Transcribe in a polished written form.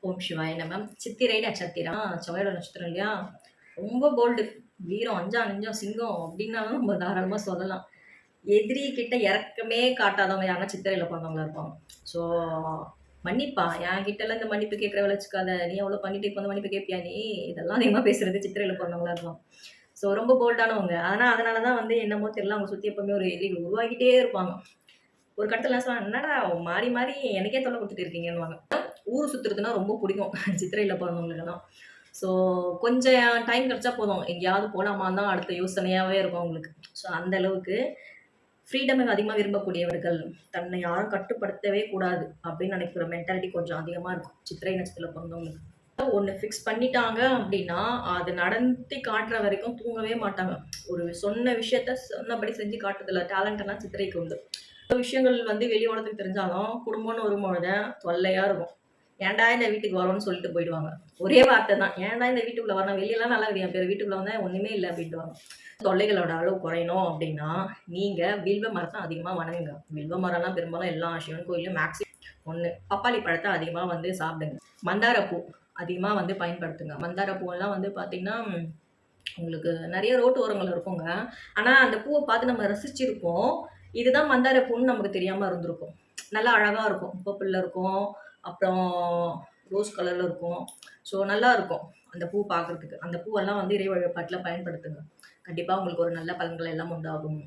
ஓம் சிவாய நம. சித்திரை நட்சத்திரம். செவ்வாயோட நட்சத்திரம் இல்லையா? ரொம்ப போல்டு. வீரம், அஞ்சா நெஞ்சம், சிங்கம் அப்படின்னாலும் நம்ம தாராளமா சொல்லலாம். எதிரி கிட்ட இறக்கமே காட்டாதவங்க யாருன்னா சித்திரையில பிறந்தவங்களா இருப்பாங்க. ஸோ மன்னிப்பா, என்கிட்டலாம் இந்த மன்னிப்பு கேட்கிற வேலை வச்சுக்காத. நீ அவ்வளோ பண்ணிட்டு இப்ப வந்து மன்னிப்பு கேட்பியா நீ? இதெல்லாம் அதிகமா பேசுறது சித்திரையில பிறந்தவங்களா இருப்பாங்க. ஸோ ரொம்ப போல்டானவங்க. அதனால தான் வந்து என்னமோ தெரியல, அவங்க சுத்தி எப்பவுமே ஒரு எதிரிகள் உருவாகிட்டே இருப்பாங்க. ஒரு கட்டத்துல நான் சொன்னேன், "என்னடா மாறி மாறி எனக்கே தொல்லை குடுத்துட்டு இருக்கீங்கன்னுவாங்க." ஊர் சுத்துறதுன்னா ரொம்ப பிடிக்கும். சித்திரையில பிறந்தவங்களுக்கெல்லாம். ஸோ கொஞ்சம் டைம் கிடைச்சா போதும். எங்கேயாவது போலாமான்னு தான் அடுத்த யோசனையாவே இருக்கும் அவங்களுக்கு. ஸோ அந்த அளவுக்கு ஃப்ரீடம் அதிகமா விரும்பக்கூடியவர்கள். தன்னை யாரும் கட்டுப்படுத்தவே கூடாது அப்படின்னு நினைக்கிற மென்டாலிட்டி கொஞ்சம் அதிகமா இருக்கும். சித்திரை நட்சத்திரத்தில பிறந்தவங்களுக்கு. ஒண்ணு ஃபிக்ஸ் பண்ணிட்டாங்க அப்படின்னா, அது நடத்தி காட்டுற வரைக்கும் தூங்கவே மாட்டாங்க. ஒரு சொன்ன விஷயத்த சொன்னபடி செஞ்சு காட்டுறதுல டேலண்ட் எல்லாம் சித்திரைக்கு உண்டு. விஷயங்கள் வந்து வெளி உலகத்துக்கு தெரிஞ்சாலும், குடும்பம்னு வரும்பொழுது தொல்லையா இருக்கும். "ஏன்டா இந்த வீட்டுக்கு வரோம்ன்னு" சொல்லிட்டு போயிடுவாங்க. ஒரே வார்த்தை தான். "ஏன்டா இந்த வீட்டுக்குள்ள வரணும்? வெளியலாம் நல்லா இருக்குது. என் பேரு வீட்டுக்குள்ள வந்தா ஒண்ணுமே இல்ல" அப்படின்ட்டுவாங்க. தொல்லைகளோட அளவு குறையணும் அப்படின்னா, நீங்க வில்வ மரத்த அதிகமா வணங்குங்க. வில்வ மரம்லாம் பெரும்பாலும் எல்லா சிவன் கோயில்லயும் ஒண்ணு. பப்பாளி பழத்த அதிகமா வந்து சாப்பிடுங்க. மந்தார பூ அதிகமா வந்து பயன்படுத்துங்க. மந்தார பூவெல்லாம் வந்து பார்த்தீங்கன்னா, உங்களுக்கு நெறைய ரோட்டு ஓரங்கள்ல இருக்குங்க. ஆனா, அந்த பூவ பார்த்து நம்ம ரசிச்சிருப்போம். இதுதான் மந்தார பூன்னு நமக்கு தெரியாம இருந்திருக்கும். நல்லா அழகா இருக்கும். பர்பிள்ல இருக்கும். அப்புறம் ரோஸ் கலர்ல இருக்கும். ஸோ நல்லாருக்கும். அந்த பூ பார்க்கறதுக்கு. அந்த பூவெல்லாம் வந்து இறை வழிபாட்டுல பயன்படுத்துங்க. கண்டிப்பா உங்களுக்கு ஒரு நல்ல பலன்கள் எல்லாம் உண்டாகும்.